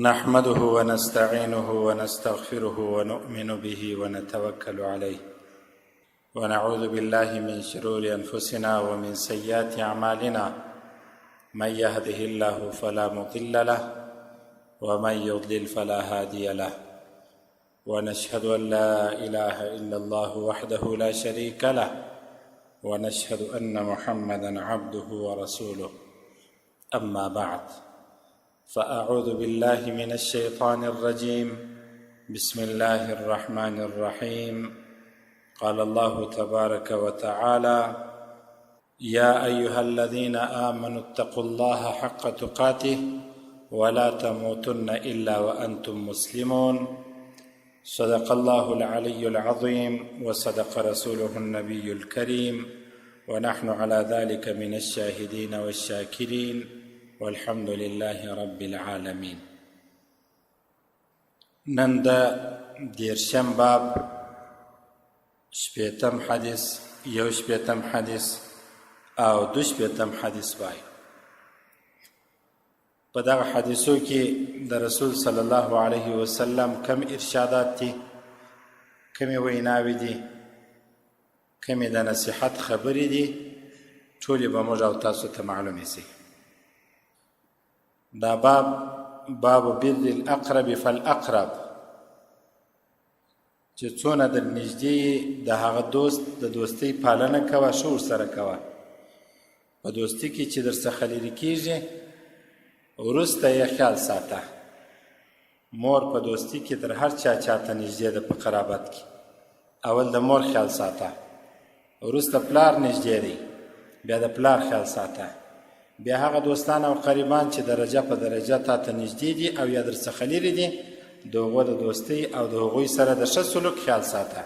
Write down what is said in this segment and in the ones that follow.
نحمده ونستعينه ونستغفره ونؤمن به ونتوكل عليه ونعوذ بالله من شرور أنفسنا ومن سيئات أعمالنا من يهده الله فلا مضل له ومن يضلل فلا هادي له ونشهد أن لا إله إلا الله وحده لا شريك له ونشهد أن محمدا عبده ورسوله أما بعد فأعوذ بالله من الشيطان الرجيم بسم الله الرحمن الرحيم قال الله تبارك وتعالى يا أيها الذين آمنوا اتقوا الله حق تقاته ولا تموتن إلا وأنتم مسلمون صدق الله العلي العظيم وصدق رسوله النبي الكريم ونحن على ذلك من الشاهدين والشاكرين والحمد لله رب العالمين. نن د دیرشم باب شپیتم حدیث، یو شپیتم حدیث او دو شپیتم حدیث وایو. په دغه حدیثو کې د رسول صلی الله علیه وسلم کم ارشادات دي، کمی ویناوی دي، کمی د نصیحت خبرې دي، ټولې به موږ او تاسو ته معلومې سي. دا باب بر الاقرب فالاقرب، چې څونه در نږدې د هغه دوست د دوستۍ پالنه کوه، ښه ورسره کوه. په دوستي کې چې در څخه لرې کېږي وروسته یې خیال ساته. مور په دوستي کې تر هر چاته نږدې ده. په قرابت کې اول د مور خیال ساته، وروسته پلار نږدې دی، بیا د پلار خیال ساته، بیا هغه دوستان او قریبان چې درجه په درجه تا ته نږدې دي او یا در څخه لرې دي، د هغو د دوستۍ او د هغوی سره د ښه سلوک خیال ساته.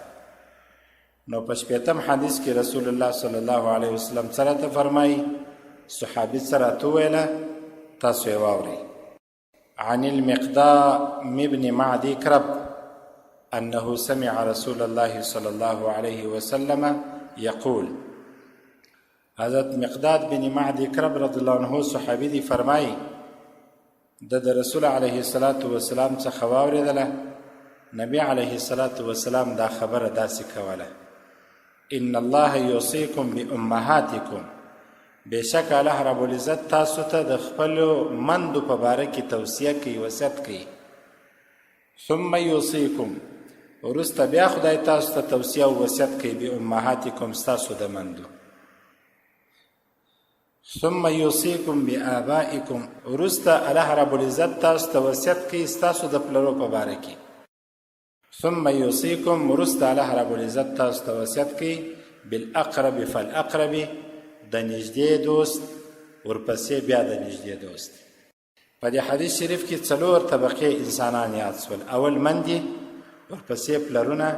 نو په شپیتم حدیث کې رسول الله صلی الله علیه وسلم سره ته فرمایي، صحابي سره ته وویله، تاسو یې واورئ. عن المقدام ابن معدي كرب أنه سمع رسول الله صلى الله عليه وسلم يقول، حضرت مقداد بن معدي کرب رضی الله عنه صحابي دی فرمایي، د رسول علیه الصلاة والسلام څخه واورېدله، نبی علیه الصلاة والسلام دا خبره داسې کوله: ان الله یوصیکم بامهاتکم، بېشکه الله رب العزت تاسو ته د خپلو مندو په باره کې توصیه کوي، وصیت کوي. ثم یوصیکم، وروسته بیا خدای تاسو ته توصیه او وصیت کوي بامهاتکم، ستاسو د مندو. ثم یوصیکم بآبائکم، وروسته الله رب العزت تاسو ته وصیت کوي ستاسو د پلرو په باره کې. ثم یوصیکم، وروسته الله رب العزت تاسو ته وصیت کوي بالاقرب فالاقرب، د نږدې دوست ورپسې بیا د نږدې دوست. په دې حدیث شریف کې څلور طبقې انسانان یاد شول. اول مندي، ورپسې پلرونه،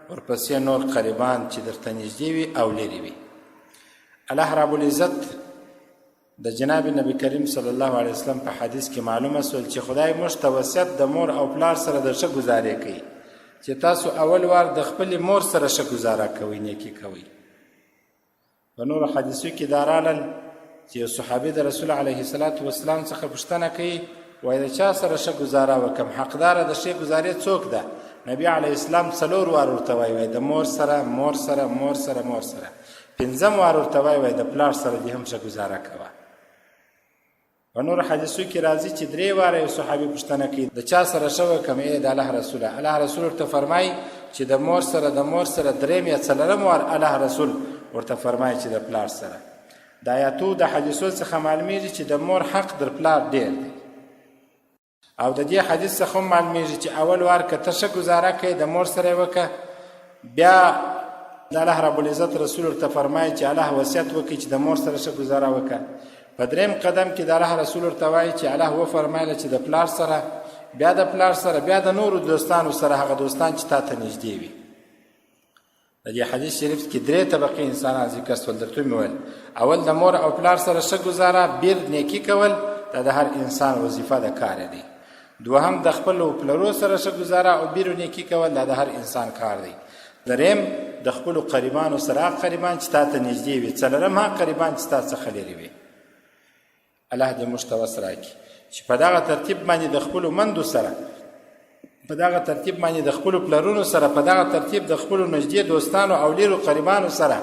ورپسې نور قریبان چې درته نږدې وي او لرې وي. الله رب العزت د جناب نبی کریم صلی الله علیه وسلم په حدیث کې معلومه سول چې خدای موږ ته وصیت د مور او پلار سره د ښه ګزارې کوي، چې تاسو اول وار د خپلې مور سره ښه ګزاره کوئ، نیکي کوئ. په نورو حدیثو کې دا راغلل چې یو صحابي د رسول علیه الصلاة والسلام څخه پوښتنه کوي، وایي د چا سره ښه ګزاره وکړم، حقداره د ښې ګزارې څوک ده؟ نبي علیه السلام څلور وار ورته وایي د مور سره، مور سره، مور سره، مور سره. پنځم وار ورته وایي د پلار سره دې هم ښه ګزاره کوه. په نور حدیثو کې راځي چې درې واره یو صحابي پوښتنه کوي د چا سره ښه وکړم ای د الله رسوله. الله رسول ورته فرمایي چې د مور سره، د مور سره. درېم یا څلورم وار الله رسول ورته فرمایي چې د پلار سره. د آیاتو د حدیثو څخه معلومیږي چې د مور حق در پلار ډېر دی، او د دې حدیث څخه هم معلومیږي چې اول وار که ته ښه ګزاره کوې د مور سره یې وکړه، بیا د الله رب العزت رسول ورته فرمایي چې الله وصیت وکړي چې د مور سره ښه ګزاره وکړه. په درېم قدم کې د الله رسول ورته وایي چې الله وفرمایله چې د پلار سره، بیا د پلار سره، بیا د نورو دوستانو سره، هغه دوستان چې تا ته نږدې وي. د دې حدیث شریف کې درې طبقې انسانان ذکر شول. درته مې ویل اول د مور او پلار سره ښه ګزاره، بیر نیکي کول، دا د هر انسان وظیفه د کار دی. دوهم د خپلو پلرو سره ښه ګزاره او بیر نیکي کول، دا د هر انسان کار دی. درېم د خپلو قریبانو سره، قریبان چې تا ته نږدې وي. څلورم هغه قریبان چې تا څخه لرې وي. الله دې موږ ته وس راکړي. چې په دغه ترتیب باندې د خپلو مندو سره، په دغه ترتیب باندې د خپلو پلرونو سره، په دغه ترتیب د خپلو نږدې دوستانو او لیرو قریبانو سره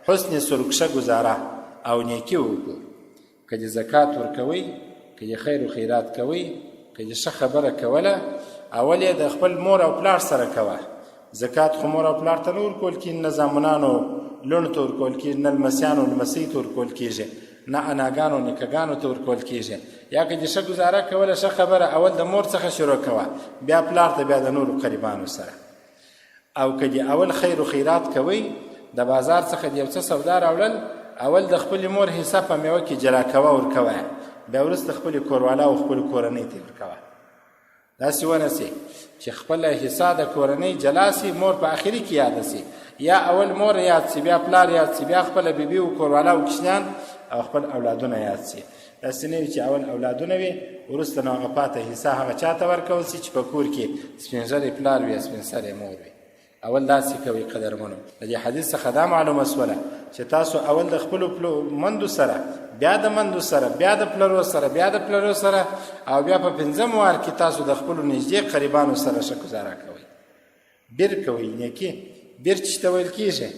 حسن سلوکشه گزاره او نیکي وکړو. که دې زکات ورکوئ، که دې خیر و خیرات کوئ، که دې ښه خبره کوله، اول یې د خپل مور او پلار سره کوه. زکات خو مور او پلار ته نه ورکول کېږي، نه زامنانو لوڼو ته ورکول کېږي، نه لمسیانو لمسۍ ته ورکول کېږي، نه اناګانو نیکهګانو ته ورکول کېږي. یا که دې ښه ګزاره کوله، ښه خبره، اول د مور څخه شروع کوه، بیا پلار ته، بیا د نورو قریبانو سره. او که دې اول خیر و خیرات کوئ، د بازار څخه د یو څه سودا راوړل، اول د خپلې مور حصه په میوه کې جلا کوه ورکوه، بیا وروسته خپلې کوروالا او خپلې کورنۍ ته ورکوه. داسې ونه سي چې خپله حصه د کورنۍ جلا سي، مور په آخري کې یاده سي، یا اول مور یاد سي، بیا پلار یاد سي، بیا خپله بیبي او کوروالا او کشنیان او خپل اولادونه یاد سي. داسې نه وي چې اول اولادونه وي، وروسته نو هغه پاته حصه هغه چا ته ورکول سي چې په کور کې سپین ږیری پلار وي یا سپین سرې مور وي. اول داسې کوي قدرمنو. د دې حدیث څخه دا معلومه سوله چې تاسو اول د خپلو مندو سره، بیا د مندو سره، بیا د پلرو سره، بیا د پلرو سره، او بیا په پنځم وار کې تاسو د خپلو نږدې قریبانو سره ښه ګزاره کوئ. بیر کوئ، نیکي. بیر چې ته ویل کېږي،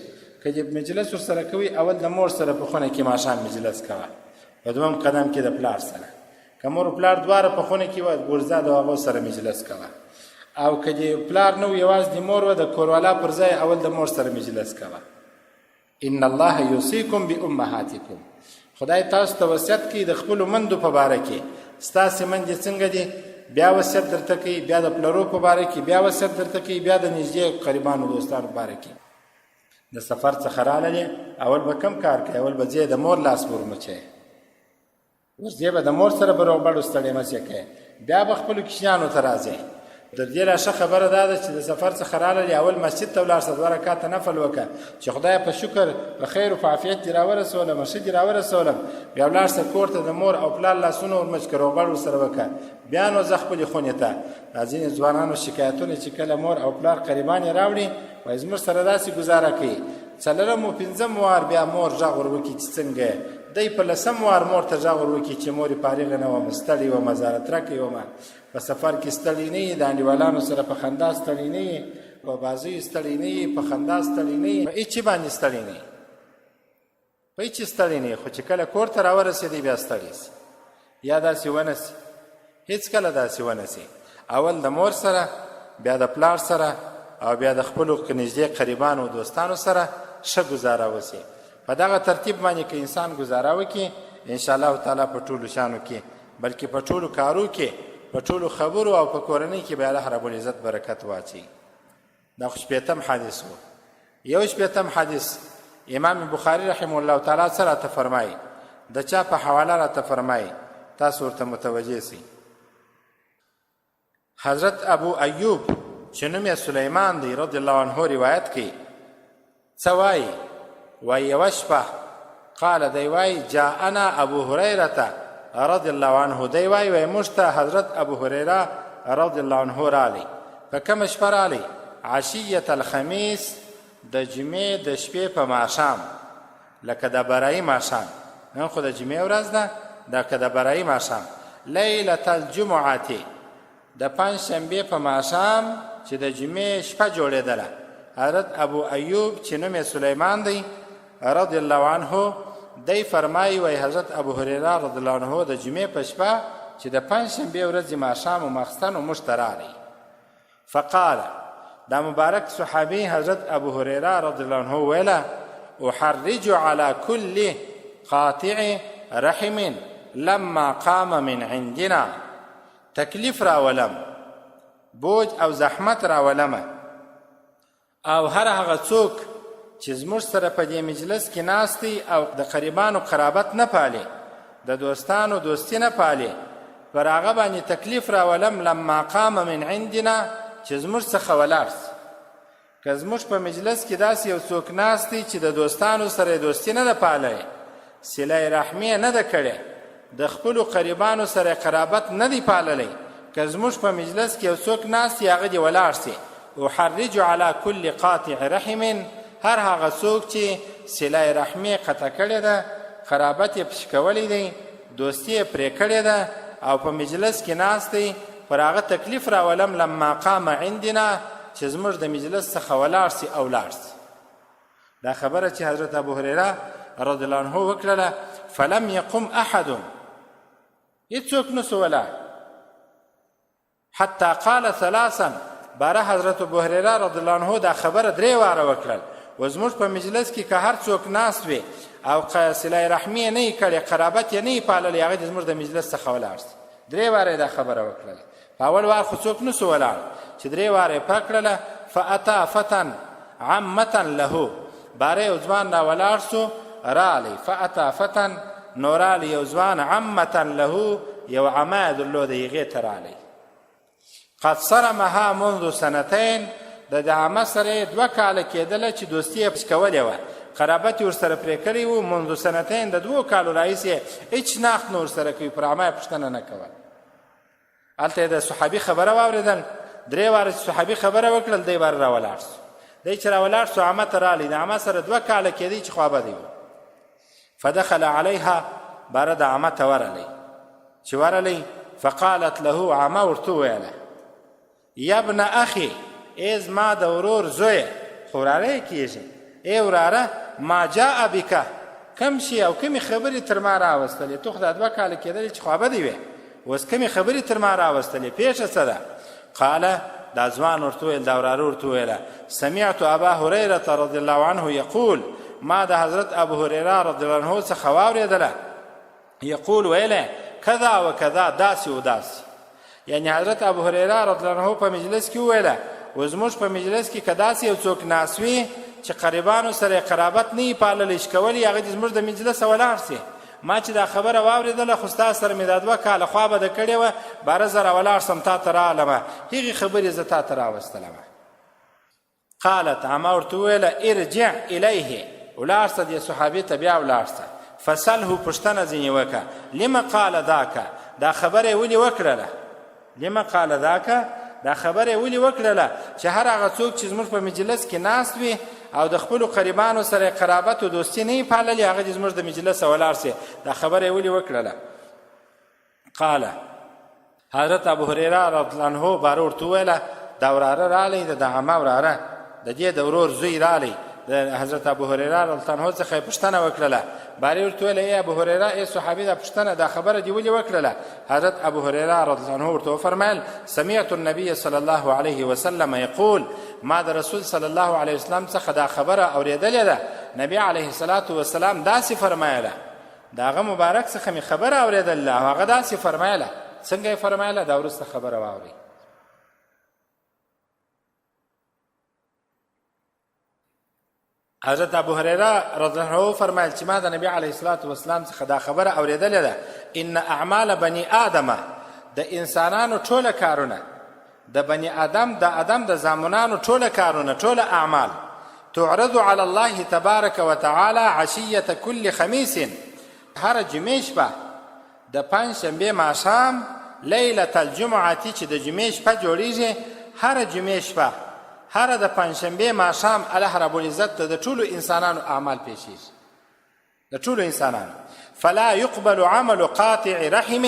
که دې مجلس ورسره کوئ، اول د مور سره په خونه کې ماښام مجلس کوه، په دویم قدم کې د پلار سره. که مور و پلار دواړه په خونه کې وه، ګورځه د هغو سره مجلس کوه. او که دې پلار نه و، یوازې د مور وه، د کوروالا پر ځای اول د مور سره مجلس کوه. ان الله یوصیکم بامهاتکم. خدای تاسو ته وصیت کوي د خپلو مندو په باره کې. ستاسې مندې څنګه دي، بیا وصیت درته کوي، بیا د پلرو په باره کې بیا وصیت درته کوي، بیا د نږدې قریبانو دوستانو په باره کې. د سفر څخه راغلې، اول به کم کار کوي، اول به ځې د مور لاس ورمچوې، ورځې به د مور سره به روغبړ ستړی مسې کوې، بیا به خپلو کشیانو ته راځې. د دې لا ښه خبره دا ده چې د سفر څخه راغلې، اول مسجد ته ولاړ شه، 2 رکعته نفل وکړه چې خدای په شکر په خیر او په عافیت دې راورسولم، ښه دې راورسولم. بیا ولاړ شه کور ته، د مور او پلار لاسونه ورمچ کړه، روغبړ ورسره وکړه. بیا نو ځه خپلې خونې ته. دا ځینې ځوانانو شکایتونه چې کله مور او پلار قریبان یې راوړي، وایي زموږ سره داسې ګزاره کوي، 4م و 5م وار بیا مور غږ ور وکړي چې څنګه دی، په 10م وار مور ته غږ ور وکړي چې مورې فارغه نه وم، ستړې وم، زارترکې وم، په سفر کې ستړی نه یې، د انډیوالانو سره په خندا ستړی نه یې، په بازیو ستړی نه یې، په خندا ستړی نه یې، په هېڅ چي باندې ستړی نه یې، په هېڅ چي ستړی نه یې. خو چې کله کور ته راورسېدی بیا ستړی سي. یا داسې ونه سي، هېڅکله داسې ونه سي. اول د مور سره، بیا د پلار سره، او بیا د خپلو نږدې قریبانو او دوستانو سره ښه ګزاره وسي. په دغه ترتیب باندې که انسان ګزاره وکړي، انشاءالله تعالی په ټولو شانو کې، بلکې په ټولو کارو کې، په ټولو خبرو او په کورنۍ کې به الله رب العزت برکت واچي. دا خو 80م حدیث و. یو 80م حدیث امام بخاري رحمه الله تعالی سره ته فرمایي، د چا په حواله راته فرمایي، تاسو ورته متوجه سئ. حضرت ابو ایوب چې نوم یې سلیمان دی رضی الله عنه روایت کوي، څه وایي؟ وایي یوه شپه قال دی وایي جاءنا ابو هریرة رضی الله عنه، دی وایي موږ ته حضرت ابو هریره رضی الله عنه رالی. په کومه شپه رالی؟ عشیة الخمیس، د جمعې د شپې په ماښام، لکه د برایي ماښام. نن خو د جمعې ورځ ده، دا که د برایي ماښام. لیلة الجمعة، د پنجشنبې په ماښام چې د جمعې شپه جوړېدله. حضرت ابو ایوب چې نوم یې سلیمان دی رضی الله عنه، دی فرمایي وایي حضرت ابو هریره رضی الله عنه د جمعې په شپه چې د پنجشنبې ورځې ماښام و ماخستن و موږ ته راغی. فقال، دا مبارک صحابي حضرت ابو هریره رضی الله عنه ویله، احرج على كل قاطع رحم لما قام من عندنا، تکلیف راولم، بوج او زحمت راولمه، او هر هغه څوک چې زموږ سره په دې مجلس کې ناست دی او د قریبانو قرابت نه پالي، د دوستانو دوستي نه پالي، پر هغه باندې تکلیف راولم لما قام من عندنا، چې زموږ څخه ولاړ سي. که زموږ په مجلس کې داسې یو څوک ناست دی چې د دوستانو سره دوستي نه ده پاللی، صله رحمي نه ده کړې، د خپلو قریبانو سره قرابت نه دی پاللی، که زموږ په مجلس کې یو څوک ناست دی هغه دې ولاړ سي. احرج على كل قاطع رحم، هر هغه څوک چې صله رحمي قطع کړې ده، قرابت یې پشکولی دی، دوستي یې پرې کړې ده، او په مجلس کې ناست دی، پر هغه تکلیف راولم لما قام عندنا چې زموږ د مجلس څخه ولاړ سي او لاړ سي. دا خبره چې حضرت ابو هريره رضی الله عنه وکړله. فلم يقم احد، هیڅوک نسو ولاړ، حتی قال ثلاثا، باره حضرت ابو هريره رضی الله عنه دا خبره 3 واره وکړل. و زموږ په مجلس کې که هر څوک ناست وي او صله رحمي یې نه یې کړې، قرابت یې نه یې پاللی، هغه زموږ د مجلس څخه ولاړ سي. 3 واره دا خبره وکړله. په اول وار خو څوک نسو ولاړ، چې 3 واره یې پاک کړله. فاتا فتن عمة له، باره یو ځوان را ولاړ سو رالی. فاتا فتن، نو رالی یو ځوان عمة له، یو عمه یې درلوده هغې ته رالی. قد صرمها منذ سنتين، د عمه سره 2 کاله کېدله چې دوستي یې کولې وه، قرابت یې ورسره پرې کړی و. منذ سنتين، د 2 کالو راهیسې هېڅ شناخت نه ورسره کوي، پر عمه یې پوښتنه نه کوله. هلته یې د صحابي خبره واورېدل. 3 واره چې صحابي خبره وکړل، دی باره راولاړ سو. دی چې راولاړ سو عمه ته رالی، د عمه سره 2 کاله کېدی چې خوابدی و. فدخل عليها، باره د عمه ته ورلی. چې ورلی فقالت له، عمه ورته وویله یا ابن اخي، ای زما د ورور زویه، خو وراره یې کېږي، ای وراره ما جاء بک، کم شي او کمې خبرې تر ما راوستلې؟ تو خو دا 2 کاله کېدلې چې خوابدی وې، اوس کمې خبرې تر ما راوستلې، پیښه څه ده؟ قال، دا ځوان ورته وویل، دا وراره ورته وویله سمعت ابا هريره رضی الله عنه یقول، ما د حضرت ابو هريره رضی الله عنه څخه واورېدله، یقول ویله کذا و کذا، داسې و داسې. یعنی حضرت ابو هريره رضی الله عنه په مجلس کې وویله، و زموږ په مجلس کې که داسې یو څوک ناست وي چې قریبانو سره قرابت نه یې پاللی شي کولی، هغه دې زموږ د مجلسه ولاړ سي. ما چې دا خبره واورېدله، خو ستا سره مې دا 2 کاله خوابده کړې وه، باره زه راولاړ سم تا ته رالمه، هغې خبرې زه تا ته راوستلمه. قالت، عمه ورته وویله ارجع الیه، ولاړ سه دې صحابي ته بیا ولاړ سه. فسله، پوښتنه ځینې وکړه. لما قال ذاک، دا خبره یې ولې وکړله؟ لما قال ذاک، دا خبره یې ولې وکړله چې هر هغه څوک چې زموږ په مجلس کې ناست وي او د خپلو قریبانو سره قرابت و دوستي نه یې پاللې، هغه دې زموږ د مجلسه ولاړ سي. دا خبره یې ولې وکړله؟ قال، حضرت ابو هريره رضی الله عنه باره ورته وویله، دا وراره رالی، د عمه وراره، د دې د ورور زوی رالی. د حضرت ابو هريره رضی الله عنه څخه یې پوښتنه وکړله. باره ورته وویله ای ابو هريره، ای صحابي، دا پوښتنه، دا خبره دې ولې وکړله؟ حضرت ابو هريره رضی الله عنه ورته وفرمیل سمعت النبي صلی الله علیه وسلم یقول، ما د رسول صلی الله علیه وسلم څخه دا خبره اورېدلې ده. نبی علیه الصلاة والسلام داسې فرمایله، د هغه مبارک څخه مې خبره اورېدله او هغه داسې فرمایله. څنګه یې فرمایله؟ دا وروسته خبره واورئ. حضرت ابو هريره رضی الله عنه فرمایل چې ما د نبی علیه الصلاة والسلام څخه دا خبره اورېدلې ده، ان اعمال بني آدم، د انسانانو ټوله کارونه، د بني آدم، د آدم د زامنانو ټوله کارونه، ټوله اعمال، تعرض على الله تبارک وتعالى عشیة کل خمیس، هر جمعې شپه د 5 شنبې ماښام، لیلة الجمعة، چې د جمعې شپه جوړیږي، هر جمعې شپه، هر د 5 شنبې ماښام الله رب العزت د ټولو انسانانو اعمال پیښیږي، د ټولو انسانانو. فلا يقبل عمل قاطع رحم،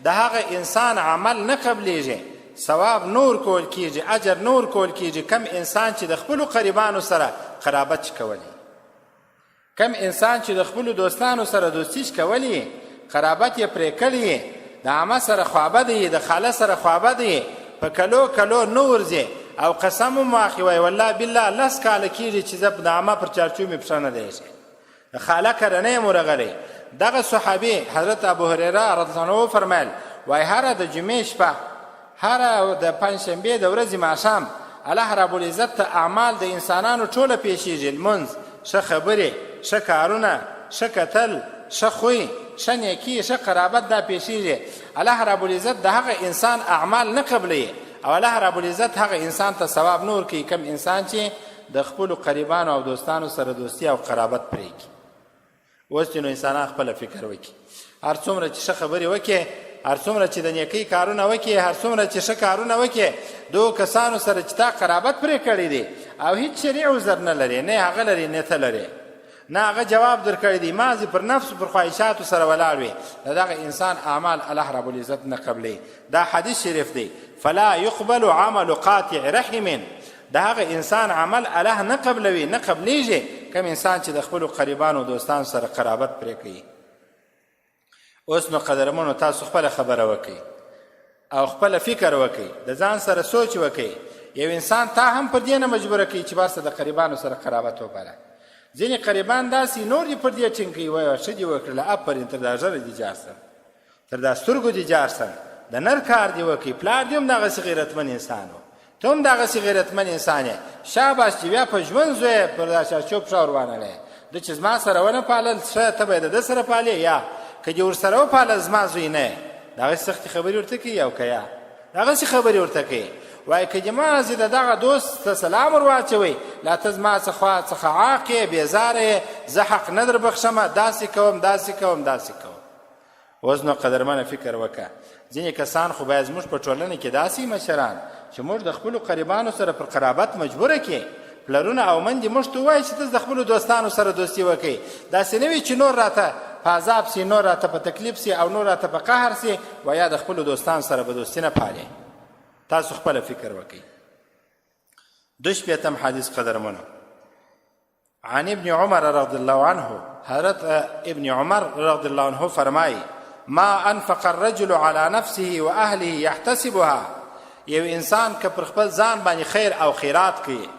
د هغه انسان عمل نه قبلیږي، ثواب نور کول کیږي، اجر نور کول کیږي، کم انسان چې د خپلو قریبانو سره قرابت کولی، کم انسان چې د خپلو دوستانو سره دوستي کولی، قرابت یې پرې کړی، د عمه سره خوابدی، د خاله سره خوابدی، په کلو کلو نور ځي او قسم مو اخی وای والله بالله 10 کاله کېږي چې زه د عمه پر چارچو مې پښه نه دی ایښی، د خاله کره نه یم ورغلی. دغه صحابي حضرت ابو هريره رضی الله عنه فرمایل، وای هره د جمعې شپه، هره د 5 شنبې د ورځې ماښام، الله رب العزت ته اعمال د انسانانو ټوله پیښیږي، لمونځ، ښه خبرې، ښه کارونه، ښه کتل، ښه خوی، ښه نیکي، ښه قرابت، دا پیښیږي. الله رب العزت د هغه انسان اعمال نه قبلوي، او الله رب العزت هغه انسان ته ثواب نور کوي، کم انسان چې د خپلو قریبانو او دوستانو سره دوستي او قرابت پرېږي. اوس چې نو انسانان خپله فکر وکړي، هر څومره چې ښه خبرې وکړي، هر څومره چې د نیکۍ کارونه وکړي، هر څومره چې ښه کارونه وکړي، دو کسانو سره چې تا قرابت پرې کړی دی او هیڅ شرعي عذر نه لري، نه هغه لري نه ته لري، نه هغه جواب درکړی دی مازې پر نفس پر خواهشاتو سره ولاړ وي د دغه انسان اعمال الله رب العزت نه قبلوي. دا حدیث شریف دی فلا یقبل عمل قاطع رحم، د هغه انسان عمل الله نه قبلوي نه قبلیږي کوم انسان چې د خپلو قریبانو دوستانو سره قرابت پرې کوي. اوس نو قدرمنو تاسو خپله خبره وکئ او خپله فکر وکئ، د ځان سره سوچ وکئ. یو انسان تا هم پر دې نه مجبوره کوي چې باسه د قریبانو سره قرابت وپاله. ځینې قریبان داسې نور دې پر دې ټینګ کوي وایي ښه دې وکړله افرین تر دا ژره دې جار سم تر دا سترګو دې جار سم د نر کار دې وکړي. پلار دې هم دغسې غیرتمن انسان و، ته هم دغسې غیرتمن انسان یې. شاباس چې بیا په ژوند زوی پر دا چارچوب پښه ور وانهلی ده چې زما سره ونه پالل ښه ته به یې د ده سره پالې یا که دې ورسره وپالل زما زوی نه یې. دغسې سختې خبرې ورته کوي او که یا دغسې خبرې ورته کوي. وایي که جما زه د دغه دوست ته سلام ور واچوئ لا ته زما څخه عاق یې بېزاره یې زه حق نه در بخښمه داسې کوم داسې کوم داسې کوم. اوس نو قدرمنه فکر وکړه ځینې کسان خو باید زموږ په ټولنه کې داسې مشران چې موږ د خپلو قریبانو سره پر قرابت مجبوره کړي. پلرونه او مندې موږ ته ووایي چې ته د خپلو دوستانو سره دوستي وکړئ. داسې نه وي چې نور راته په عذاب سي، نور راته په تکلیف سي او نور راته په قهر سي و یا د خپلو دوستانو سره به دوستي نه پالې. تاسو خپله فکر وکئ. 2 حدیث قدرمنو عن ابن عمر رضی الله عنه، حضرت ابن عمر رضی الله عنه فرمایي ما انفق الرجل على نفسه و اهله يحتسبها، یو انسان که پر خپل ځان باندې خیر او خیرات کوي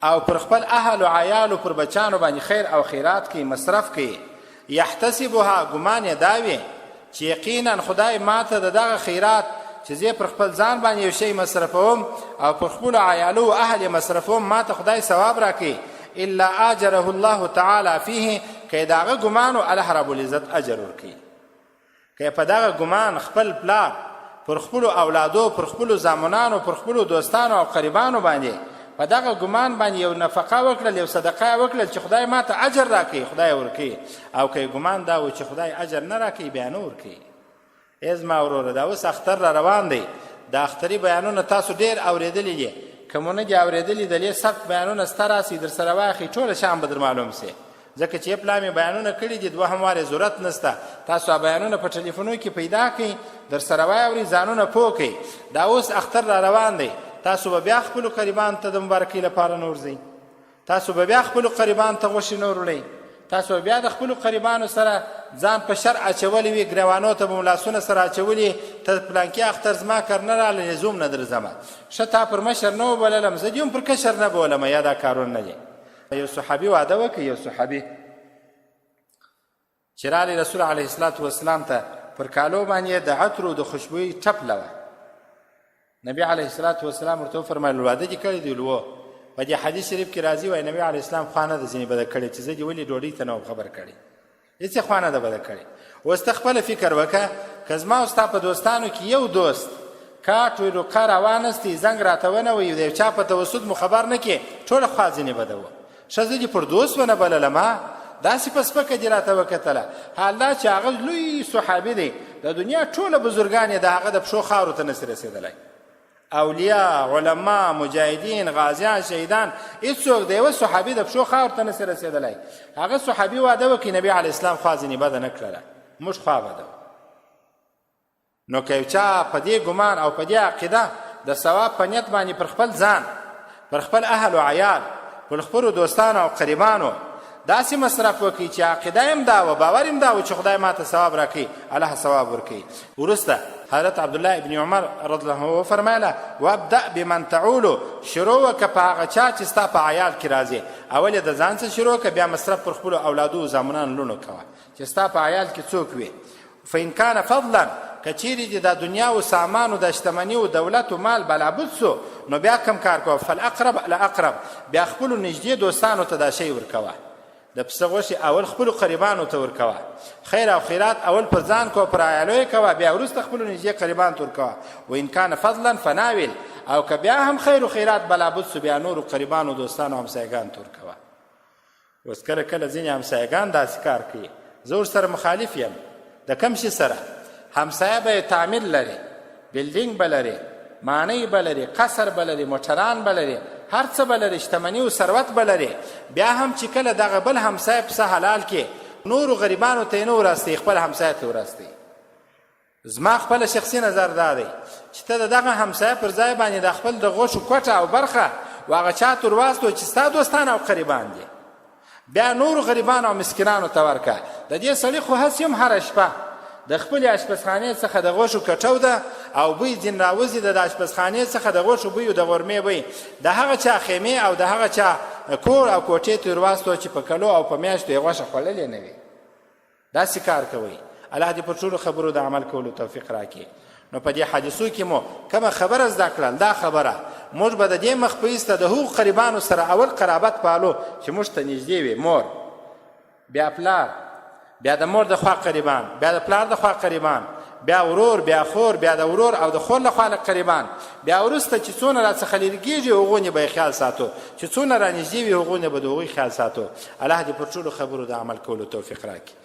او پر خپل اهل و عیالو پر بچانو باندې خیر او خیرات کوي مصرف کوي، يحتسبها ګمان یې دا وي چې یقینا خدای ماته د دغه خیرات چې زه پر خپل ځان باندې یو شی مصرفوم او پر خپلو عیالو و اهل مصرفوم ماته خدای ثواب راکوي الا اجره الله تعالی فیه، که د هغه ګمان الله رب العزت اجر ورکوي. که په دغه ګمان خپل پلار پر خپلو اولادو پر خپلو زامنانو پر خپلو دوستانو او قریبانو باندې په دغه ګمان باندې یو نفقه وکړل یو صدقه وکړل چې خدای ماته اجر راکوي خدای ورکوي، او که ګمان دا و چې خدای اجر نه راکوي بیا نه ورکوي. ای زما وروره دا اوس اختر را روان دی، د اختري بیانونه تاسو ډېر اورېدلي دي، که مو نه دي اورېدلي د دې سخت بیانونه سته راسي در سره واخلئ ټوله شیان به در معلوم سي. ځکه چې پلا مې بیانونه کړي دي دوهم وارې ضرورت نشته. تاسو بیانونه په ټلیفونو کې پیدا کړئ در سره واورئ ځانونه پوه کړئ. دا اوس اختر را روان دی، تاسو به بیا خپلو قریبانو ته د مبارکۍ لپاره نه ورځئ، تاسو به بیا خپلو قریبانو ته غوښې نه وروړئ، تاسو بیا د خپلو قریبانو سره ځان په شر اچولی وي، ګریوانو ته به مو لاسونه سره اچولي ته پلانکي اختر زما کار نه راغلی زه هم نه درځمه، ښه تا پر مشر نه وبللم زه دې هم پر کشر نه بولمه، یا دا کارونه نه دي. یو صحابي واده وکړي، یو صحابي چې راغلی رسول علیه الصلاة والسلام ته پر کالو باندې د عطرو د خوشبویي ټپله وه. نبی علیه الصلاة والسلام ورته وفرمیل واده دې کړی دی؟ لو په دې حدیث شریف کې راځي وایي نبی علیه السلام خوا نه ده ځینې بده کړې چې زه دې ولې ډوډۍ ته نه وم خبر کړی، هېڅ یې خوا نه ده بده کړې. اوس ته خپله فکر وکړه که زما او ستا په دوستانو کې یو دوست کاټ وي روقه راوانستی زنګ راته ونه وایي د یو چا په توسط مو خبر نه کړې ټوله خوا ځینې بده وه، ښه زه دې پر دوست ونه بللمه داسې په سپکه دې راته وکتله. حال دا چې هغه لوی صحابي دی، د دنیا ټوله بزرګان یې د هغه د پښو خاورو ته نسي رسېدلی، اولیاء علما مجاهدین غازیان شهیدان هېڅوک د یوه صحابي د پښو خاورو ته نسي رسېدلی. هغه صحابي واده وکړي نبي علیه السلام خوا ځینې بده نه کړله، موږ خوا بده. نو که یو چا په دې ګمان او په دې عقیده د ثواب په نیت باندې پر خپل ځان پر خپل اهل و عیال پر خپلو دوستانو او قریبانو داسې مصرف وکړي چې عقیده هم دا و باور هم دا و چې خدای ماته ثواب راکوي الله ثواب ورکوي. وروسته حضرت عبدالله ابن عمر رضی الله عنه وفرمایله وابدأ بمن تعولو، شروع وکړه په هغه چا چې ستا په عیال کې راځي، اول یې د ځان څخه شروع کړه بیا مصرف پر خپلو اولادو و زامنانو لوڼو کوه چې ستا په عیال کې څوک وي. فإن کان فضلا، که چیرې دې د دنیا و سامانو د شتمني و دولت و مال بلابود سو نو بیا کم کار کوه. فالاقرب الاقرب، بیا خپلو نږدې دوستانو ته دا شی ورکوه، د پسه غوښې اول خپلو قریبانو ته ورکوه، خیر او خیرات اول پر ځان کوه پر عیالو یې کوه بیا وروسته خپلو نږدې قریبانو ته ورکوه. وان کان فضلا فناول، او که بیا هم خیر و خیرات بلابود سو بیا نورو قریبانو دوستانو همسایګانو ته ورکوه. اوس کله کله ځینې همسایګان داسې کار کوي، زه ورسره مخالف یم. د کم شي سره همسایه به تعمیر لري، بلډینګ به لري، ماڼۍ به لري، قصر به لري، موټران به لري، هر څه به لرې، شتمني او ثروت به لرې، بیا هم چې کله دغه بل همسایه پسه حلال کې نورو غریبانو ته یې نه ورستی، خپل همسایه ته ورستی. زما خپل شخصي نظر دا دی چې ته د دغه همسایه پر ځای باندې د خپل د غوښو کوټه او برخه و هغه چا ته ورواستو چې ستا دوستان او قریبان دي، بیا نورو غریبانو او مسکینانو ته ورکه. د دې سړي خو هسې هم هره شپه د خپلې اشپزخانې څخه د غوښو کټو ده او بوی ځین راوځي د اشپزخانې څخه د غوښو بوی او د غرمې بوی د هغه چا خیمې او د هغه چا کور او کوټې ته ورواستو چې په کلو او په میاشتو یې غوښه خوړلې نه وي. داسې کار کوئ. الله دې په ټولو خبرو د عمل کولو توفیق راکړي. نو په دې حدیثو کې مو کومه خبره زده کړل، دا خبره موږ به د دې مخ په ایسته د هغو قریبانو سره اول قرابت پالو چې موږ ته نږدې وي، مور، بیا پلار، بیا د مور د خوا قریبان، بیا د پلار د خوا قریبان، بیا ورور، بیا خور، بیا د ورور او د خور له خوا قریبان، بیا وروسته چې څونه راڅخه لرې کېږي هغو نه به یې خیال ساتو، چې څونه را نږدې وي هغو نه به د هغوی خیال ساتو. الله دې پر ټولو خبرو د عمل کولو توفیق راکړي.